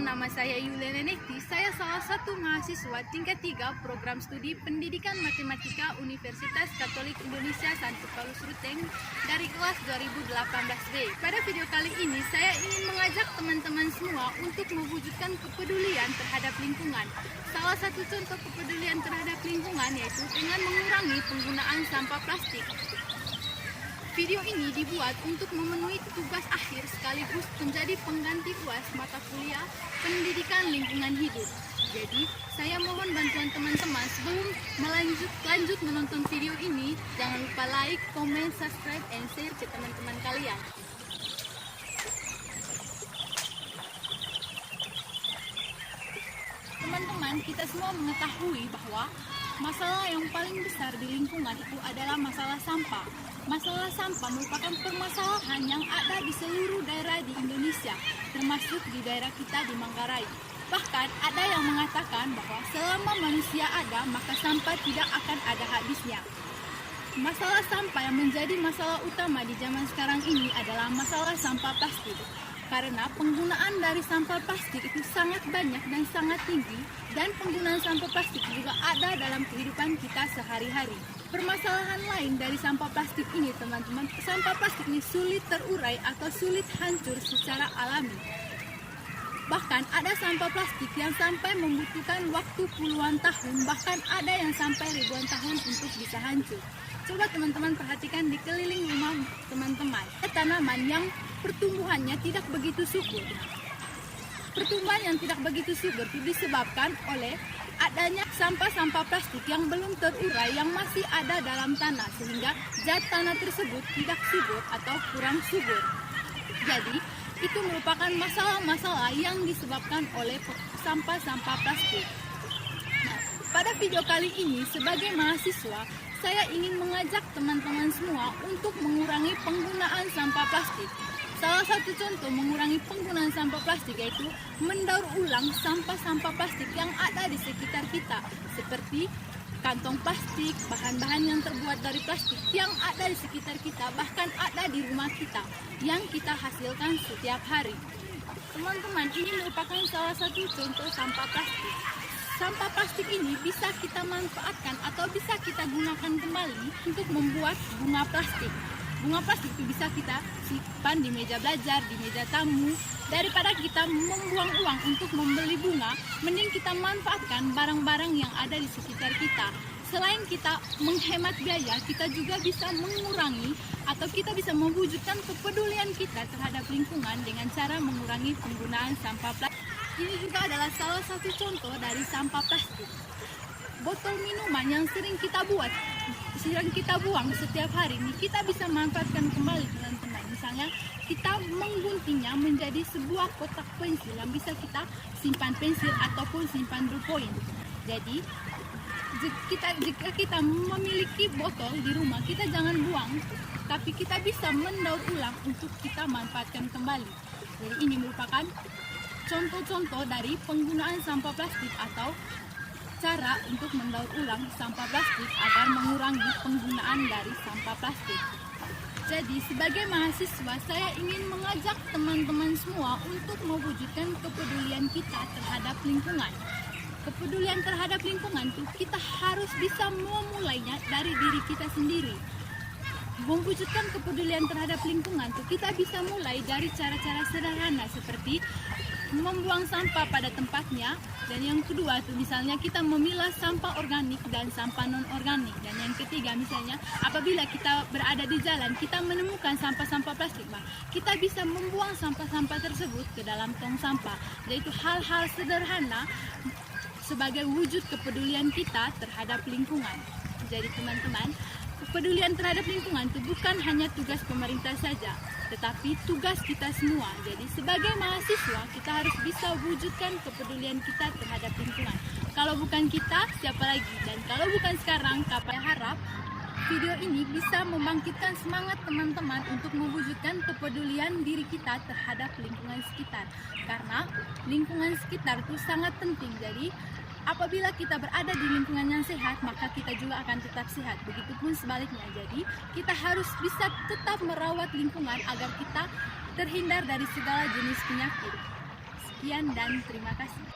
Nama saya Yuliana Nekti, saya salah satu mahasiswa tingkat 3 program studi Pendidikan Matematika Universitas Katolik Indonesia Santo Paulus Ruteng dari kelas 2018B. Pada video kali ini saya ingin mengajak teman-teman semua untuk mewujudkan kepedulian terhadap lingkungan. Salah satu contoh kepedulian terhadap lingkungan yaitu dengan mengurangi penggunaan sampah plastik. Video ini dibuat untuk memenuhi tugas akhir sekaligus menjadi pengganti UAS mata kuliah Pendidikan Lingkungan Hidup. Jadi, saya mohon bantuan teman-teman sebelum lanjut menonton video ini, jangan lupa like, comment, subscribe, and share ke teman-teman kalian. Teman-teman, kita semua mengetahui bahwa masalah yang paling besar di lingkungan itu adalah masalah sampah. Masalah sampah merupakan permasalahan yang ada di seluruh daerah di Indonesia, termasuk di daerah kita di Manggarai. Bahkan ada yang mengatakan bahwa selama manusia ada, maka sampah tidak akan ada habisnya. Masalah sampah yang menjadi masalah utama di zaman sekarang ini adalah masalah sampah plastik. Karena penggunaan dari sampah plastik itu sangat banyak dan sangat tinggi, dan penggunaan sampah plastik juga ada dalam kehidupan kita sehari-hari. Permasalahan lain dari sampah plastik ini, teman-teman, sampah plastik ini sulit terurai atau sulit hancur secara alami. Bahkan ada sampah plastik yang sampai membutuhkan waktu puluhan tahun, bahkan ada yang sampai ribuan tahun untuk bisa hancur. Coba teman-teman perhatikan di keliling rumah teman-teman, tanaman yang pertumbuhannya tidak begitu subur. Pertumbuhan yang tidak begitu subur itu disebabkan oleh adanya sampah-sampah plastik yang belum terurai yang masih ada dalam tanah, sehingga zat tanah tersebut tidak subur atau kurang subur. Jadi, itu merupakan masalah-masalah yang disebabkan oleh sampah-sampah plastik. Nah, pada video kali ini, sebagai mahasiswa, saya ingin mengajak teman-teman semua untuk mengurangi penggunaan sampah plastik. Salah satu contoh mengurangi penggunaan sampah plastik yaitu mendaur ulang sampah-sampah plastik yang ada di sekitar kita, seperti kantong plastik, bahan-bahan yang terbuat dari plastik yang ada di sekitar kita, bahkan ada di rumah kita yang kita hasilkan setiap hari. Teman-teman, ini merupakan salah satu contoh sampah plastik. Sampah plastik ini bisa kita manfaatkan atau bisa kita gunakan kembali untuk membuat bunga plastik. Bunga plastik itu bisa kita simpan di meja belajar, di meja tamu. Daripada kita membuang uang untuk membeli bunga, mending kita manfaatkan barang-barang yang ada di sekitar kita. Selain kita menghemat biaya, kita juga bisa mengurangi atau kita bisa mewujudkan kepedulian kita terhadap lingkungan dengan cara mengurangi penggunaan sampah plastik. Ini juga adalah salah satu contoh dari sampah plastik. Botol minuman yang sering kita buang setiap hari ini, kita bisa manfaatkan kembali, teman-teman. Misalnya, kita mengguntingnya menjadi sebuah kotak pensil yang bisa kita simpan pensil ataupun simpan ballpoint. Jadi, jika kita memiliki botol di rumah, kita jangan buang, tapi kita bisa mendaur ulang untuk kita manfaatkan kembali. Jadi, ini merupakan contoh-contoh dari penggunaan sampah plastik atau cara untuk mendaur ulang sampah plastik agar mengurangi penggunaan dari sampah plastik. Jadi, sebagai mahasiswa, saya ingin mengajak teman-teman semua untuk mewujudkan kepedulian kita terhadap lingkungan. Kepedulian terhadap lingkungan itu kita harus bisa memulainya dari diri kita sendiri. Mewujudkan kepedulian terhadap lingkungan itu kita bisa mulai dari cara-cara sederhana seperti membuang sampah pada tempatnya, dan yang kedua itu misalnya kita memilah sampah organik dan sampah non-organik, dan yang ketiga misalnya apabila kita berada di jalan kita menemukan sampah-sampah plastik, kita bisa membuang sampah-sampah tersebut ke dalam tong sampah. Yaitu hal-hal sederhana sebagai wujud kepedulian kita terhadap lingkungan. Jadi teman-teman, kepedulian terhadap lingkungan itu bukan hanya tugas pemerintah saja, tetapi tugas kita semua. Jadi sebagai mahasiswa kita harus bisa wujudkan kepedulian kita terhadap lingkungan. Kalau bukan kita, siapa lagi? Dan kalau bukan sekarang, kapan? Saya harap video ini bisa membangkitkan semangat teman-teman untuk mewujudkan kepedulian diri kita terhadap lingkungan sekitar. Karena lingkungan sekitar itu sangat penting. Jadi apabila kita berada di lingkungan yang sehat, maka kita juga akan tetap sehat. Begitupun sebaliknya. Jadi kita harus bisa tetap merawat lingkungan agar kita terhindar dari segala jenis penyakit. Sekian dan terima kasih.